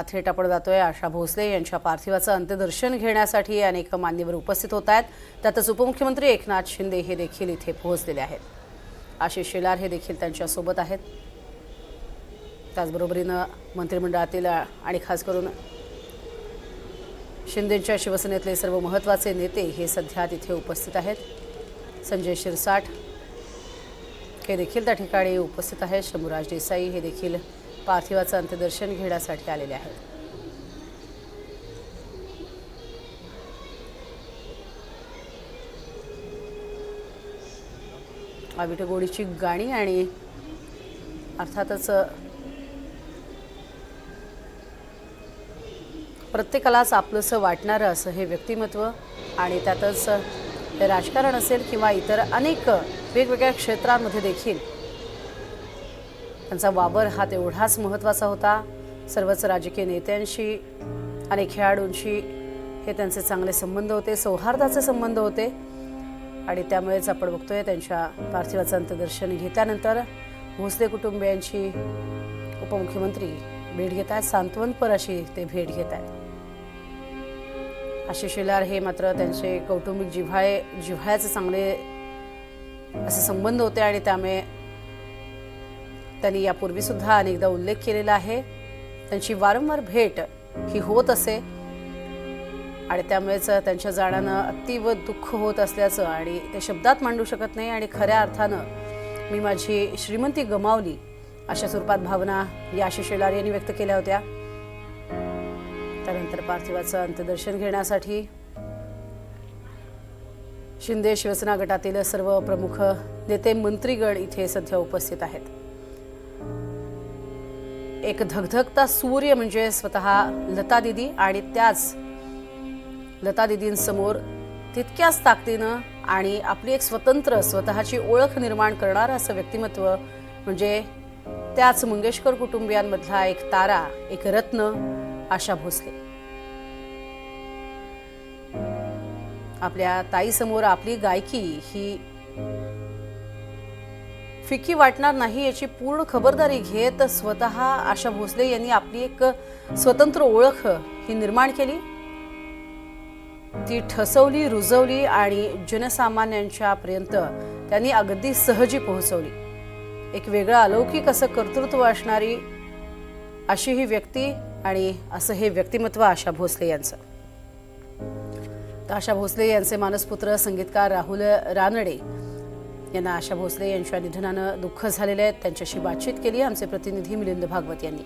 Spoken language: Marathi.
थेट आपण जातोय आशा भोसले यांच्या पार्थिवाचं अंत्यदर्शन घेण्यासाठी अनेक मान्यवर उपस्थित होत आहेत। त्यातच उपमुख्यमंत्री एकनाथ शिंदे हे देखील इथे पोहोचलेले आहेत। आशिष शेलार हे देखील त्यांच्या सोबत आहेत। त्याचबरोबरीने मंत्रिमंडळातील आणि खास करून शिंदेच्या शिवसेनेतले सर्व महत्त्वाचे नेते हे सध्या तिथे उपस्थित आहेत। संजय शिरसाट हे देखील त्या ठिकाणी उपस्थित आहेत। शंभूराज देसाई हे देखील पार्थिवाचं अंत्यदर्शन घेण्यासाठी आलेले आहेत। विठगोळीची गाणी आणि अर्थातच प्रत्येकालाच आपलंसं वाटणारं असं हे व्यक्तिमत्व आणि त्यातच राजकारण असेल किंवा इतर अनेक वेगवेगळ्या क्षेत्रांमध्ये देखील त्यांचा वावर हा तेवढाच महत्त्वाचा होता। सर्वच राजकीय नेत्यांशी आणि खेळाडूंशी हे त्यांचे चांगले संबंध होते, सौहार्दाचे संबंध होते आणि त्यामुळेच आपण बघतोय त्यांच्या पार्थिवाचं अंत्यदर्शन घेतल्यानंतर भोसले कुटुंबियांची उपमुख्यमंत्री भेट घेत आहेत। सांत्वनपर अशी ते भेट घेत आहेत। आशिष शेलार हे मात्र त्यांचे कौटुंबिक जिव्हाळ्याचे चांगले असे संबंध होते आणि त्यामुळे त्यांनी यापूर्वी सुद्धा अनेकदा उल्लेख केलेला आहे। त्यांची वारंवार भेट ही होत असे आणि त्यामुळेच त्यांच्या जाण्यानं अतीव दुःख होत असल्याचं आणि ते शब्दात मांडू शकत नाही आणि खऱ्या अर्थानं मी माझी श्रीमंती गमावली अशा स्वरूपात भावना या आशिष शेलार यांनी व्यक्त केल्या होत्या। त्यानंतर पार्थिवाचं अंत्यदर्शन घेण्यासाठी शिंदे शिवसेना गटातील सर्व प्रमुख नेते मंत्रीगण इथे सध्या उपस्थित आहेत। एक धगधगता सूर्य म्हणजे स्वतः लता दीदी आणि त्याच लता दीदींसमोर तितक्याच ताकदीनं आणि आपली एक स्वतःची ओळख निर्माण करणारं असं व्यक्तिमत्व म्हणजे त्याच मंगेशकर कुटुंबियांमधला एक तारा, एक रत्न आशा भोसले। आपल्या ताईसमोर आपली गायकी ही फिक्की वाटणार नाही याची पूर्ण खबरदारी घेत स्वतः आशा भोसले यांनी आपली एक स्वतंत्र ओळख ही निर्माण केली, ती ठसवली, रुजवली आणि जनसामान्यांच्या पर्यंत त्यांनी अगदी सहजी पोहोचवली। एक वेगळं अलौकिक असं कर्तृत्व असणारी अशी ही व्यक्ती आणि असं हे व्यक्तिमत्व आशा भोसले यांचं। तर आशा भोसले यांचे मानसपुत्र संगीतकार राहुल रानडे यांना आशा भोसले यांच्या निधनानं दुःख झालेले आहे। त्यांच्याशी बातचीत केली आमचे प्रतिनिधी मिलिंद भागवत यांनी।